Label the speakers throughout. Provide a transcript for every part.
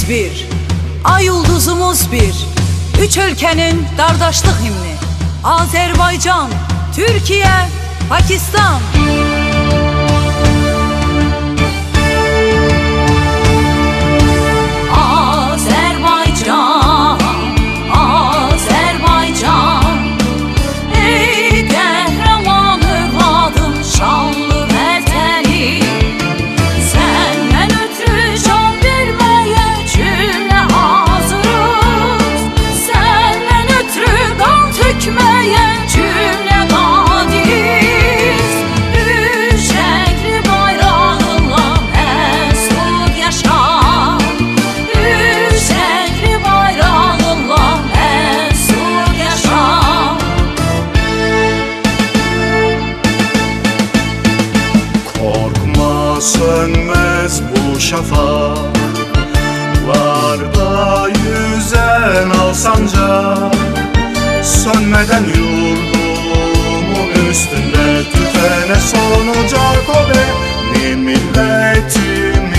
Speaker 1: Dilimiz bir, ay ulduzumuz bir. Üç ülkenin kardeşlik himni. Azerbaycan, Türkiye, Pakistan. Azerbaycan, Azerbaycan, ey qəhrəman övladım, şanlı vətəni. Səndən ötrü can verməyə cümlə hazırız. Səndən ötrü qan tökməyə cümlə qadiz. Üç rəngli bayrağınla məsud yaşa. Üç rəngli bayrağınla məsud yaşa.
Speaker 2: Korkma, sönmez bu şafak. Var da yüzen al sancak. Sönmeden yurdumun üstünde tüfene sonacak o benim milletimin.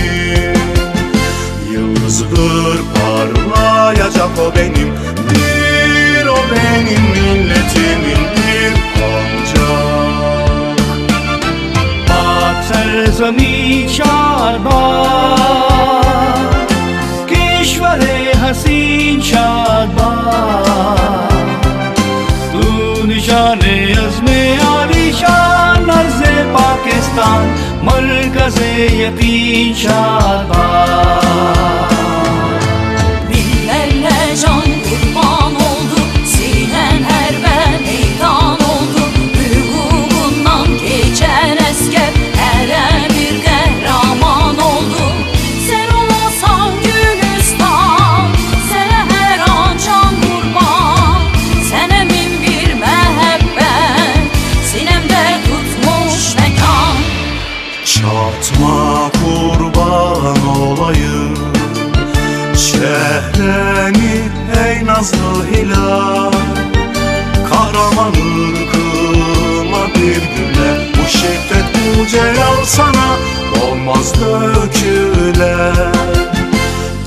Speaker 2: Yıldızdır parlayacak o benim, bir o benim milletimin bir ancak.
Speaker 3: पाक सरजमी शादबाद, किश्वरे हसीन शादबाद, तू निशाने अज़्मे आलिशान अर्ज़े पाकिस्तान, मरकज़े यकीन शादबाद.
Speaker 1: Binlerle can kurban oldu, sinen hərbe meydan oldu. Hüququndan keçən əskər hərə bir qəhrəman oldu. Sən olasan Gülüstan, sənə hər an can qurban. Sənə min bir məhəbbət, sinəmdə tutmuş məkan.
Speaker 2: Çatma kurban olayım şehreni ey nazlı hilal. Kahraman ırkıma bir güle, bu şiddet bu celal sana olmaz döküler.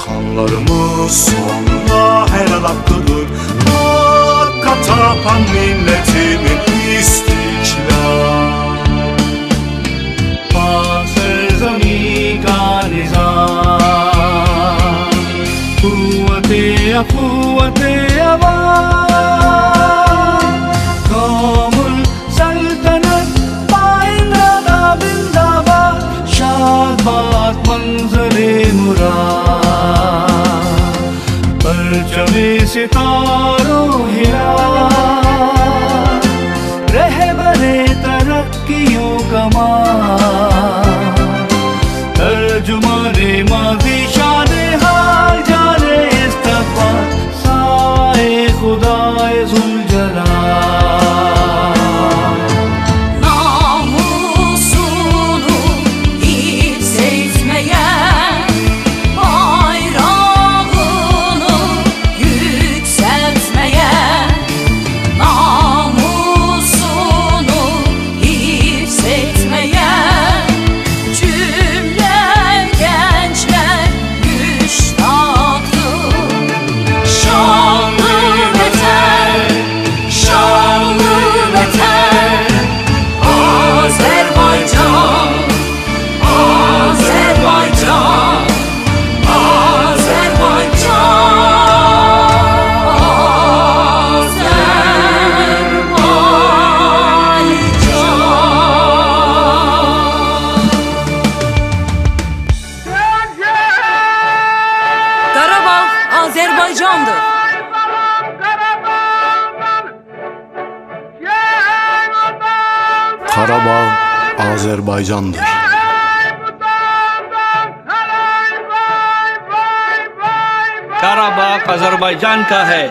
Speaker 2: Kanlarımız sonra helal hakkıdır, hakka tapan milletimin istiklal.
Speaker 3: पाक सरजमी का निज़ाम, कुव्वते अक़ुव्वते अवाम, कौमुल सल्तनत पाइंदा जिंदाबाद, शादबाद मंज़रे मुराद, परचमे सितारों हिलाल, रहबरे तरक्कियों का मान, तर्जुमाने माज़ी शाने हाल, जाने इस्तक़बाल, साए खुदाए ज़ुल्जलाल.
Speaker 1: Namusunu yükseltmeye, bayrağını yükseltmeye. Namusunu yükseltmeye, cümle gençler müştaktır. Şanlı vətən, şanlı vətən, Azerbaycan, Azerbaycan, Azerbaycan. Qarabağ Azerbaycandır.
Speaker 2: Karabağ Azerbaycan'dır.
Speaker 3: कराबाग अज़रबैजान का है.